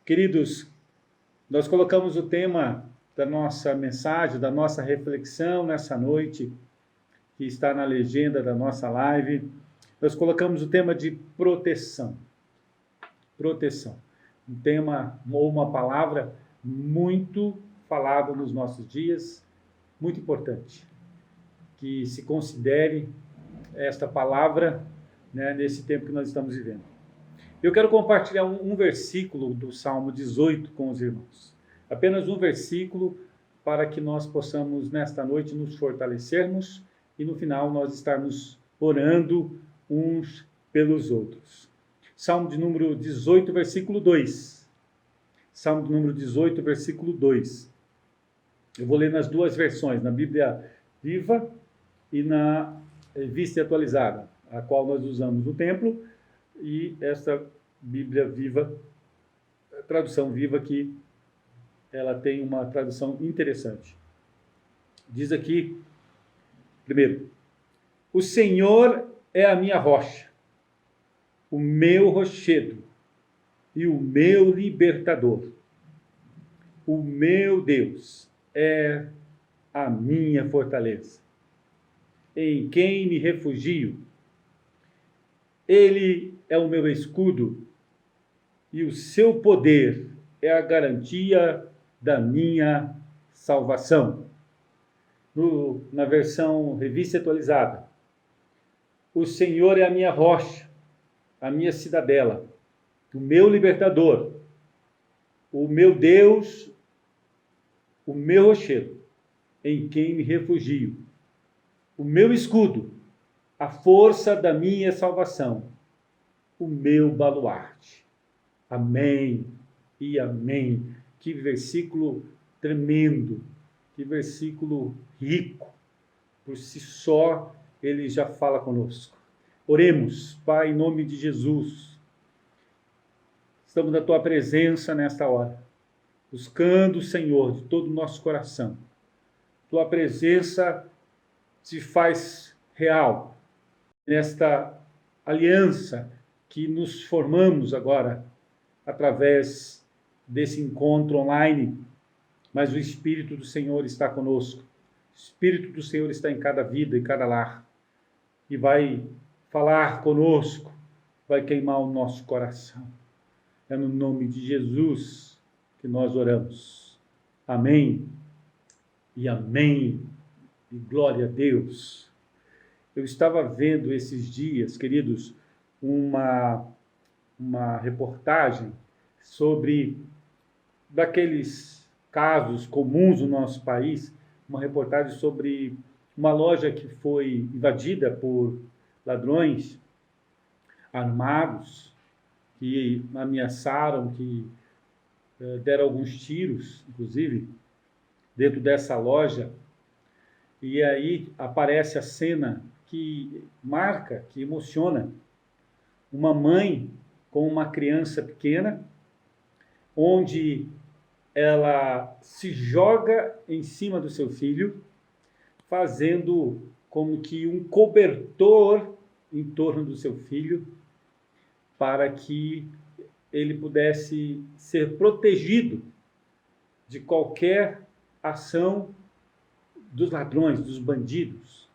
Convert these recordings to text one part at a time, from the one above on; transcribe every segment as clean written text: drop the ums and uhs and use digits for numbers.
Queridos, nós colocamos o tema da nossa mensagem, da nossa reflexão nessa noite, que está na legenda da nossa live. Nós colocamos o tema de proteção. Proteção. Um tema ou uma palavra muito falada nos nossos dias, muito importante. Que se considere esta palavra, nesse tempo que nós estamos vivendo. Eu quero compartilhar um versículo do Salmo 18 com os irmãos. Apenas um versículo para que nós possamos, nesta noite, nos fortalecermos e, no final, nós estarmos orando uns pelos outros. Salmo de número 18, versículo 2. Salmo de número 18, versículo 2. Eu vou ler nas duas versões, na Bíblia Viva e na Revista Atualizada, a qual nós usamos no templo, e essa Bíblia Viva, tradução viva aqui, ela tem uma tradução interessante. Diz aqui, primeiro, o Senhor é a minha rocha, o meu rochedo e o meu libertador. O meu Deus é a minha fortaleza, em quem me refugio. Ele é o meu escudo e o seu poder é a garantia da minha salvação. Na versão Revista Atualizada, o Senhor é a minha rocha, a minha cidadela, o meu libertador, o meu Deus, o meu rochedo, em quem me refugio, o meu escudo, a força da minha salvação, o meu baluarte. Amém e amém. Que versículo tremendo, que versículo rico. Por si só, ele já fala conosco. Oremos, Pai, em nome de Jesus. Estamos na tua presença nesta hora, buscando o Senhor de todo o nosso coração. Tua presença se faz real nesta aliança que nos formamos agora através desse encontro online, mas o Espírito do Senhor está conosco. O Espírito do Senhor está em cada vida, em cada lar, e vai falar conosco, vai queimar o nosso coração. É no nome de Jesus que nós oramos. Amém e amém, e glória a Deus. Eu estava vendo esses dias, queridos, uma reportagem sobre daqueles casos comuns no nosso país, uma reportagem sobre uma loja que foi invadida por ladrões armados, que ameaçaram, que deram alguns tiros, inclusive, dentro dessa loja. E aí aparece a cena que marca, que emociona, uma mãe com uma criança pequena, onde ela se joga em cima do seu filho, fazendo como que um cobertor em torno do seu filho, para que ele pudesse ser protegido de qualquer ação dos ladrões, dos bandidos.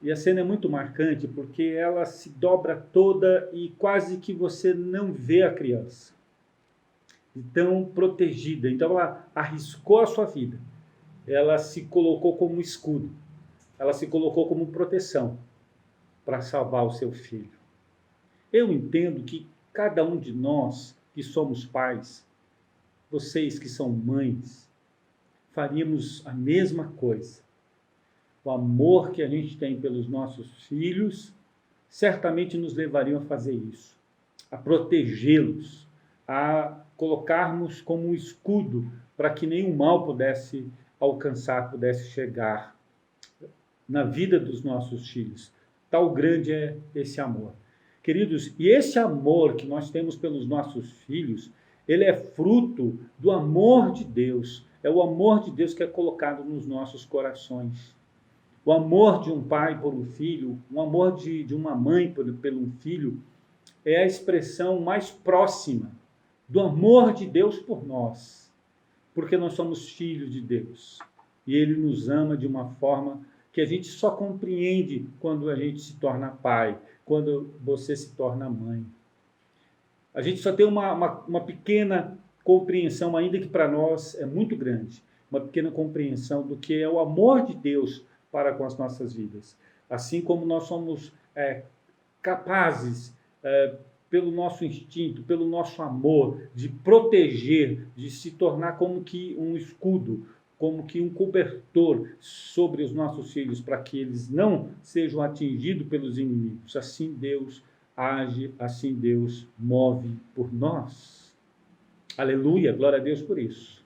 E a cena é muito marcante porque ela se dobra toda e quase que você não vê a criança. Então, protegida. Então, ela arriscou a sua vida. Ela se colocou como escudo. Ela se colocou como proteção para salvar o seu filho. Eu entendo que cada um de nós que somos pais, vocês que são mães, faríamos a mesma coisa. O amor que a gente tem pelos nossos filhos certamente nos levariam a fazer isso, a protegê-los, a colocarmos como um escudo para que nenhum mal pudesse alcançar, pudesse chegar na vida dos nossos filhos. Tal grande é esse amor. Queridos, e esse amor que nós temos pelos nossos filhos, ele é fruto do amor de Deus. É o amor de Deus que é colocado nos nossos corações. O amor de um pai por um filho, o amor de uma mãe por um filho, é a expressão mais próxima do amor de Deus por nós, porque nós somos filhos de Deus. E Ele nos ama de uma forma que a gente só compreende quando a gente se torna pai, quando você se torna mãe. A gente só tem uma pequena compreensão, ainda que para nós é muito grande, uma pequena compreensão do que é o amor de Deus para com as nossas vidas. Assim como nós somos capazes, pelo nosso instinto, pelo nosso amor, de proteger, de se tornar como que um escudo, como que um cobertor sobre os nossos filhos, para que eles não sejam atingidos pelos inimigos. Assim Deus age, assim Deus move por nós. Aleluia, glória a Deus por isso.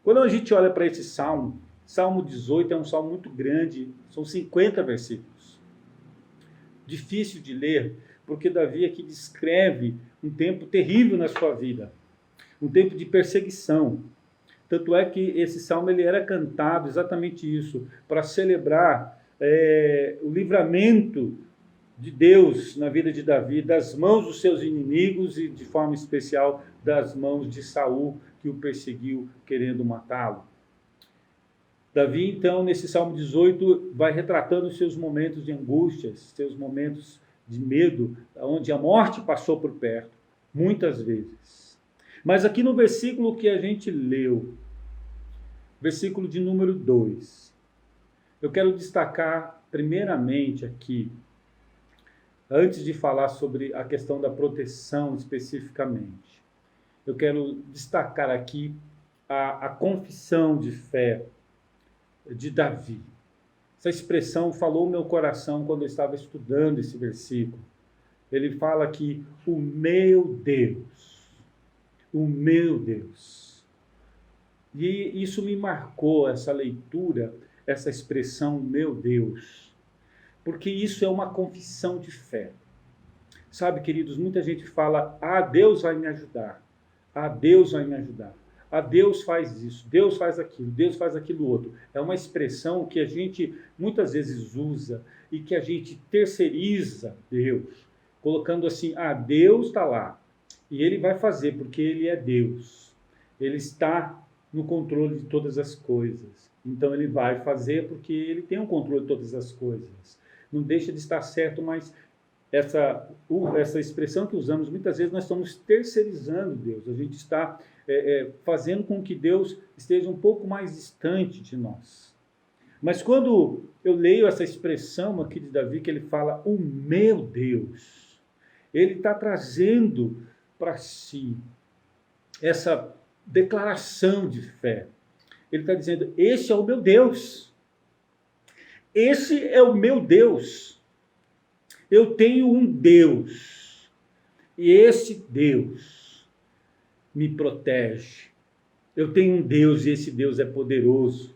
Quando a gente olha para esse salmo, Salmo 18 é um salmo muito grande, são 50 versículos. Difícil de ler, porque Davi aqui descreve um tempo terrível na sua vida, um tempo de perseguição. Tanto é que esse salmo ele era cantado exatamente isso, para celebrar o livramento de Deus na vida de Davi, das mãos dos seus inimigos e, de forma especial, das mãos de Saul, que o perseguiu, querendo matá-lo. Davi, então, nesse Salmo 18, vai retratando seus momentos de angústias, seus momentos de medo, onde a morte passou por perto, muitas vezes. Mas aqui no versículo que a gente leu, versículo de número 2, eu quero destacar primeiramente aqui, antes de falar sobre a questão da proteção especificamente, eu quero destacar aqui a confissão de fé de Davi. Essa expressão falou no meu coração quando eu estava estudando esse versículo. Ele fala aqui, o meu Deus. E isso me marcou, essa leitura, essa expressão, meu Deus. Porque isso é uma confissão de fé. Sabe, queridos, muita gente fala, Deus vai me ajudar. Deus vai me ajudar. Deus faz isso, Deus faz aquilo, Deus faz aquilo outro. É uma expressão que a gente muitas vezes usa e que a gente terceiriza Deus, colocando assim, Deus está lá e Ele vai fazer porque Ele é Deus. Ele está no controle de todas as coisas. Então Ele vai fazer porque Ele tem o controle de todas as coisas. Não deixa de estar certo, mas essa expressão que usamos, muitas vezes nós estamos terceirizando Deus. A gente está fazendo com que Deus esteja um pouco mais distante de nós. Mas quando eu leio essa expressão aqui de Davi, que ele fala, o meu Deus, ele está trazendo para si essa declaração de fé. Ele está dizendo, esse é o meu Deus. Esse é o meu Deus. Eu tenho um Deus. E esse Deus me protege. Eu tenho um Deus e esse Deus é poderoso.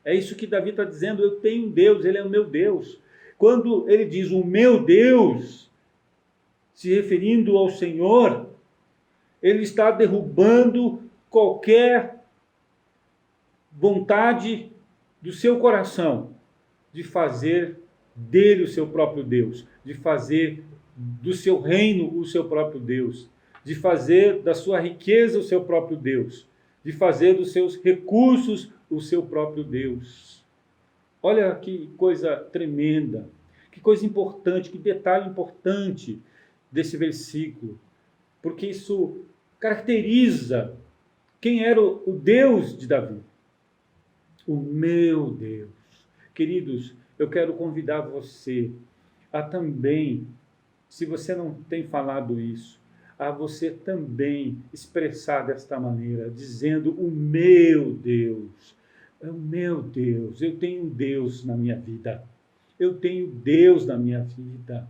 É isso que Davi está dizendo, eu tenho um Deus, Ele é o meu Deus. Quando ele diz o meu Deus, se referindo ao Senhor, ele está derrubando qualquer vontade do seu coração de fazer dele o seu próprio Deus, de fazer do seu reino o seu próprio Deus, de fazer da sua riqueza o seu próprio Deus, de fazer dos seus recursos o seu próprio Deus. Olha que coisa tremenda, que coisa importante, que detalhe importante desse versículo, porque isso caracteriza quem era o Deus de Davi. O meu Deus. Queridos, eu quero convidar você a também, se você não tem falado isso, a você também expressar desta maneira, dizendo, o meu Deus, eu tenho um Deus na minha vida, eu tenho Deus na minha vida,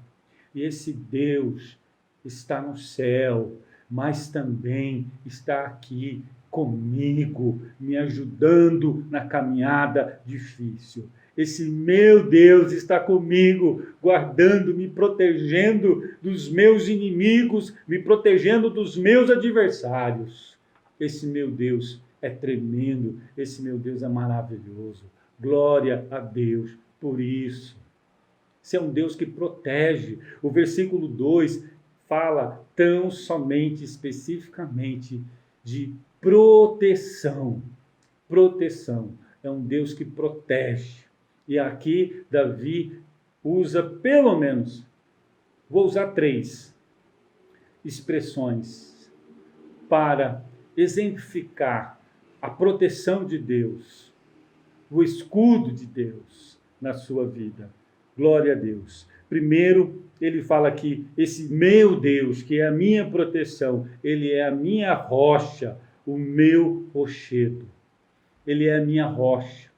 e esse Deus está no céu, mas também está aqui comigo, me ajudando na caminhada difícil. Esse meu Deus está comigo, guardando, me protegendo dos meus inimigos, me protegendo dos meus adversários. Esse meu Deus é tremendo, esse meu Deus é maravilhoso. Glória a Deus por isso. Esse é um Deus que protege. O versículo 2 fala tão somente, especificamente, de proteção. Proteção. É um Deus que protege. E aqui Davi usa pelo menos, vou usar 3 expressões para exemplificar a proteção de Deus, o escudo de Deus na sua vida. Glória a Deus. Primeiro, ele fala que esse meu Deus, que é a minha proteção, ele é a minha rocha, o meu rochedo. Ele é a minha rocha,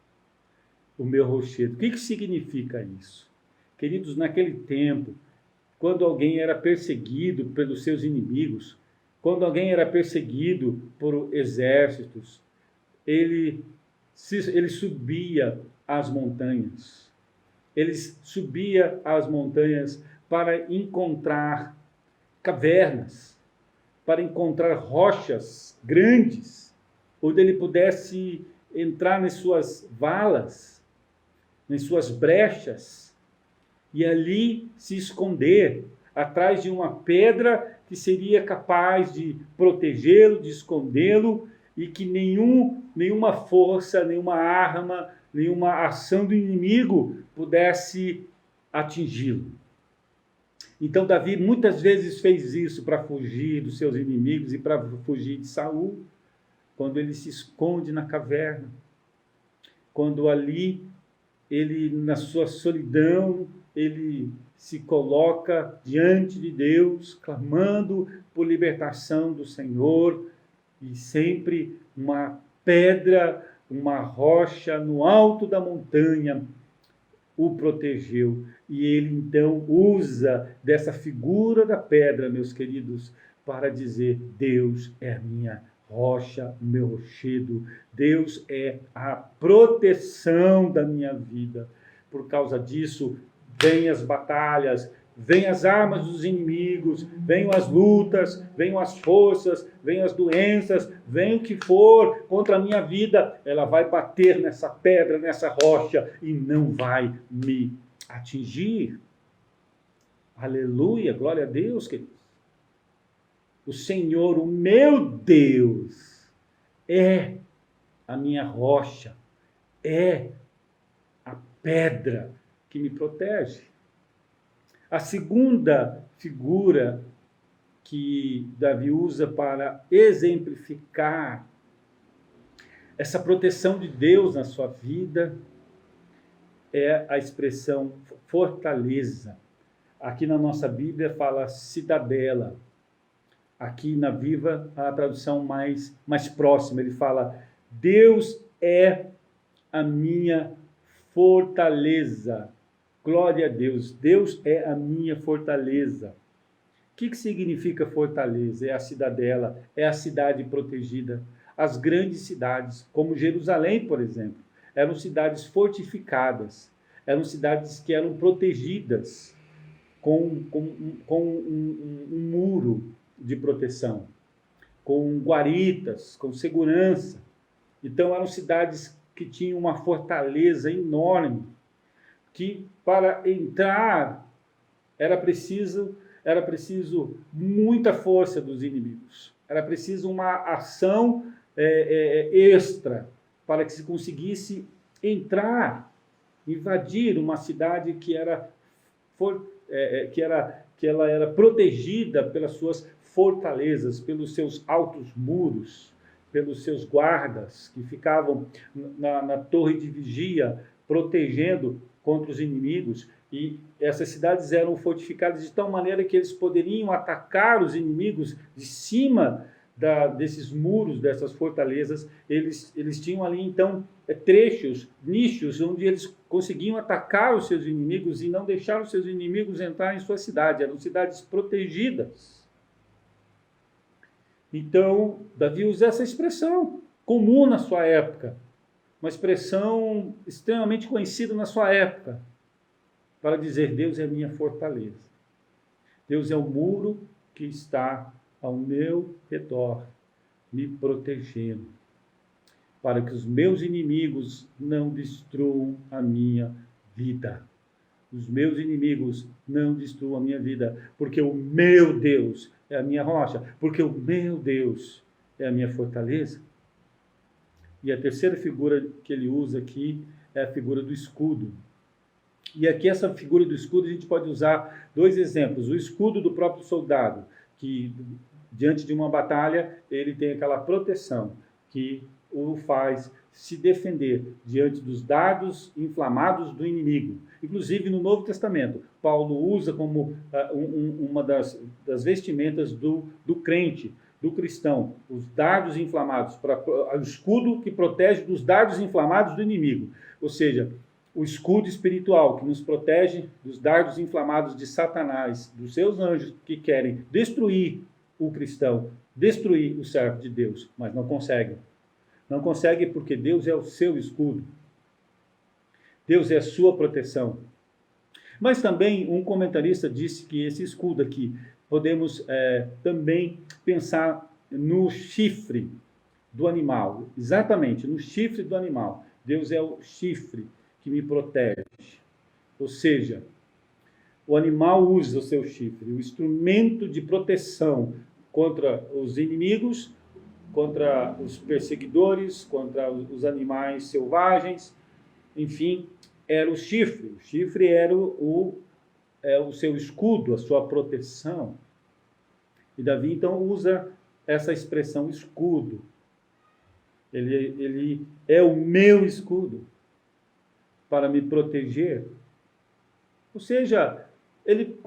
o meu rochedo. O que significa isso? Queridos, naquele tempo, quando alguém era perseguido pelos seus inimigos, quando alguém era perseguido por exércitos, ele subia às montanhas. Ele subia às montanhas para encontrar cavernas, para encontrar rochas grandes, onde ele pudesse entrar nas suas valas, nas suas brechas, e ali se esconder atrás de uma pedra que seria capaz de protegê-lo, de escondê-lo, e que nenhuma força, nenhuma arma, nenhuma ação do inimigo pudesse atingi-lo. Então Davi muitas vezes fez isso para fugir dos seus inimigos e para fugir de Saul, quando ele se esconde na caverna, quando ali ele, na sua solidão, ele se coloca diante de Deus, clamando por libertação do Senhor, e sempre uma pedra, uma rocha no alto da montanha o protegeu. E ele então usa dessa figura da pedra, meus queridos, para dizer: Deus é a minha rocha, o meu rochedo, Deus é a proteção da minha vida. Por causa disso, vêm as batalhas, vêm as armas dos inimigos, vêm as lutas, vêm as forças, vêm as doenças, vem o que for contra a minha vida, ela vai bater nessa pedra, nessa rocha, e não vai me atingir. Aleluia, glória a Deus, queridos. O Senhor, o meu Deus, é a minha rocha, é a pedra que me protege. A segunda figura que Davi usa para exemplificar essa proteção de Deus na sua vida é a expressão fortaleza. Aqui na nossa Bíblia fala cidadela. Aqui na Viva, a tradução mais próxima, ele fala: Deus é a minha fortaleza. Glória a Deus, Deus é a minha fortaleza. O que significa fortaleza? É a cidadela, é a cidade protegida. As grandes cidades, como Jerusalém, por exemplo, eram cidades fortificadas, eram cidades que eram protegidas com um muro de proteção, com guaritas, com segurança. Então eram cidades que tinham uma fortaleza enorme, que para entrar era preciso muita força dos inimigos, era preciso uma ação extra para que se conseguisse entrar, invadir uma cidade que ela era protegida pelas suas fortalezas, pelos seus altos muros, pelos seus guardas que ficavam na torre de vigia, protegendo contra os inimigos. E essas cidades eram fortificadas de tal maneira que eles poderiam atacar os inimigos de cima desses muros, dessas fortalezas. Eles tinham ali, então, trechos, nichos, onde eles conseguiam atacar os seus inimigos e não deixar os seus inimigos entrar em sua cidade. Eram cidades protegidas. Então, Davi usa essa expressão, comum na sua época, uma expressão extremamente conhecida na sua época, para dizer: Deus é a minha fortaleza. Deus é o muro que está ao meu redor, me protegendo, para que os meus inimigos não destruam a minha vida. os meus inimigos não destruam a minha vida, porque o meu Deus é a minha rocha, porque o meu Deus é a minha fortaleza. E a terceira figura que ele usa aqui é a figura do escudo. E aqui essa figura do escudo a gente pode usar dois exemplos. O escudo do próprio soldado, que diante de uma batalha ele tem aquela proteção que o faz se defender diante dos dardos inflamados do inimigo. Inclusive no Novo Testamento, Paulo usa como uma das vestimentas do crente, do cristão, os dardos inflamados, o escudo que protege dos dardos inflamados do inimigo. Ou seja, o escudo espiritual que nos protege dos dardos inflamados de Satanás, dos seus anjos que querem destruir o cristão, destruir o servo de Deus, mas não conseguem. Não consegue porque Deus é o seu escudo. Deus é a sua proteção. Mas também um comentarista disse que esse escudo aqui, podemos também pensar no chifre do animal. Exatamente, no chifre do animal. Deus é o chifre que me protege. Ou seja, o animal usa o seu chifre, o instrumento de proteção contra os inimigos, contra os perseguidores, contra os animais selvagens, enfim, era o chifre. O chifre era o seu escudo, a sua proteção. E Davi, então, usa essa expressão escudo. Ele é o meu escudo para me proteger. Ou seja, ele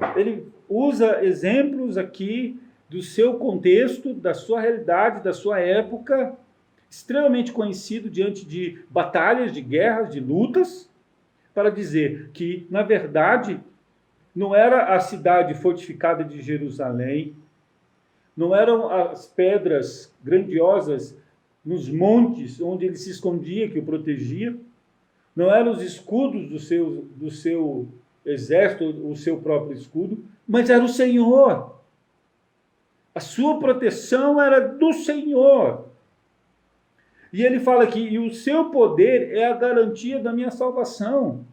usa exemplos aqui do seu contexto, da sua realidade, da sua época, extremamente conhecido diante de batalhas, de guerras, de lutas, para dizer que, na verdade, não era a cidade fortificada de Jerusalém, não eram as pedras grandiosas nos montes onde ele se escondia, que o protegia, não eram os escudos do seu exército, o seu próprio escudo, mas era o Senhor. A sua proteção era do Senhor. E ele fala aqui, e o seu poder é a garantia da minha salvação.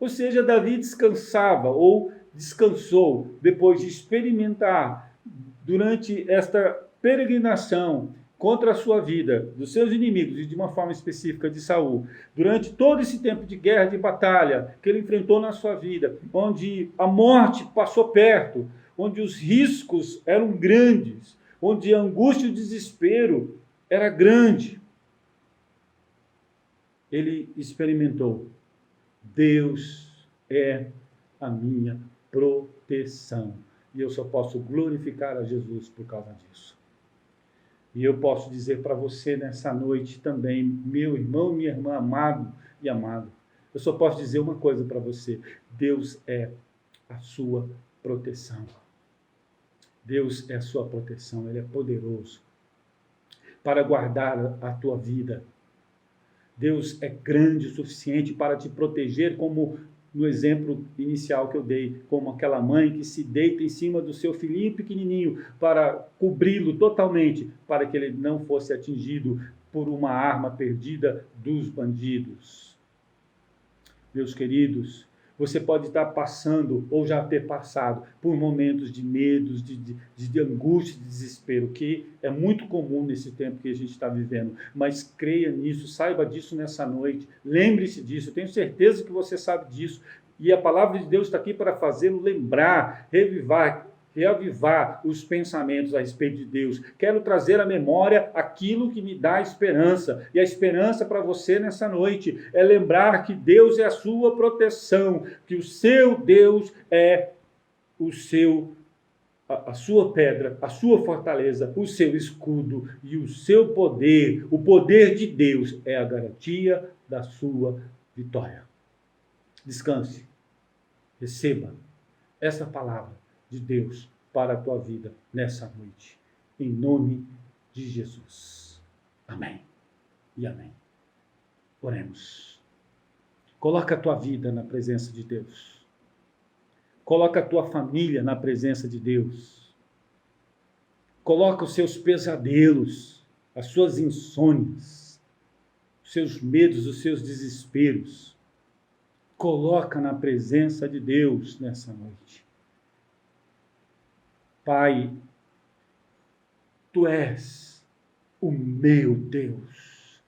Ou seja, Davi descansava, ou descansou, depois de experimentar, durante esta peregrinação contra a sua vida, dos seus inimigos, e de uma forma específica de Saul, durante todo esse tempo de guerra, de batalha, que ele enfrentou na sua vida, onde a morte passou perto, onde os riscos eram grandes, onde a angústia e o desespero era grande, ele experimentou: Deus é a minha proteção. E eu só posso glorificar a Jesus por causa disso. E eu posso dizer para você nessa noite também, meu irmão, minha irmã, amado e amado, eu só posso dizer uma coisa para você: Deus é a sua proteção. Deus é a sua proteção, Ele é poderoso para guardar a tua vida. Deus é grande o suficiente para te proteger, como no exemplo inicial que eu dei, como aquela mãe que se deita em cima do seu filhinho pequenininho para cobri-lo totalmente, para que ele não fosse atingido por uma arma perdida dos bandidos. Meus queridos, você pode estar passando, ou já ter passado, por momentos de medos, de angústia, de desespero, que é muito comum nesse tempo que a gente está vivendo. Mas creia nisso, saiba disso nessa noite, lembre-se disso, eu tenho certeza que você sabe disso. E a palavra de Deus está aqui para fazê-lo lembrar, reavivar os pensamentos a respeito de Deus. Quero trazer à memória aquilo que me dá esperança. E a esperança para você nessa noite é lembrar que Deus é a sua proteção, que o seu Deus é a sua pedra, a sua fortaleza, o seu escudo e o seu poder. O poder de Deus é a garantia da sua vitória. Descanse. Receba essa palavra de Deus para a tua vida nessa noite. Em nome de Jesus. Amém e amém. Oremos. Coloca a tua vida na presença de Deus. Coloca a tua família na presença de Deus. Coloca os seus pesadelos, as suas insônias, os seus medos, os seus desesperos. coloca na presença de Deus nessa noite. Pai, Tu és o meu Deus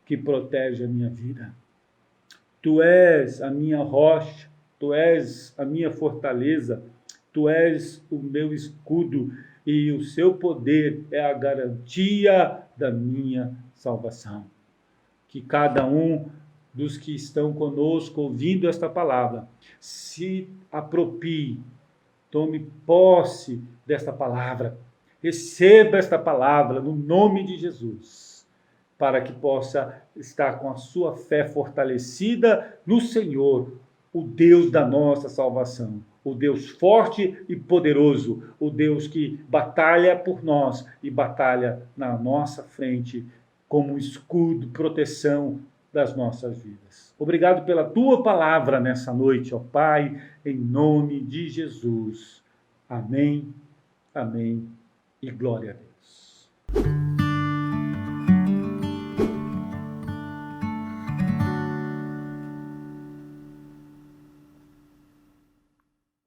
que protege a minha vida. Tu és a minha rocha, Tu és a minha fortaleza, Tu és o meu escudo e o Seu poder é a garantia da minha salvação. Que cada um dos que estão conosco ouvindo esta palavra se aproprie, tome posse desta palavra, receba esta palavra no nome de Jesus, para que possa estar com a sua fé fortalecida no Senhor, o Deus da nossa salvação, o Deus forte e poderoso, o Deus que batalha por nós e batalha na nossa frente como escudo, proteção das nossas vidas. Obrigado pela Tua palavra nessa noite, ó Pai, em nome de Jesus. Amém, amém e glória a Deus.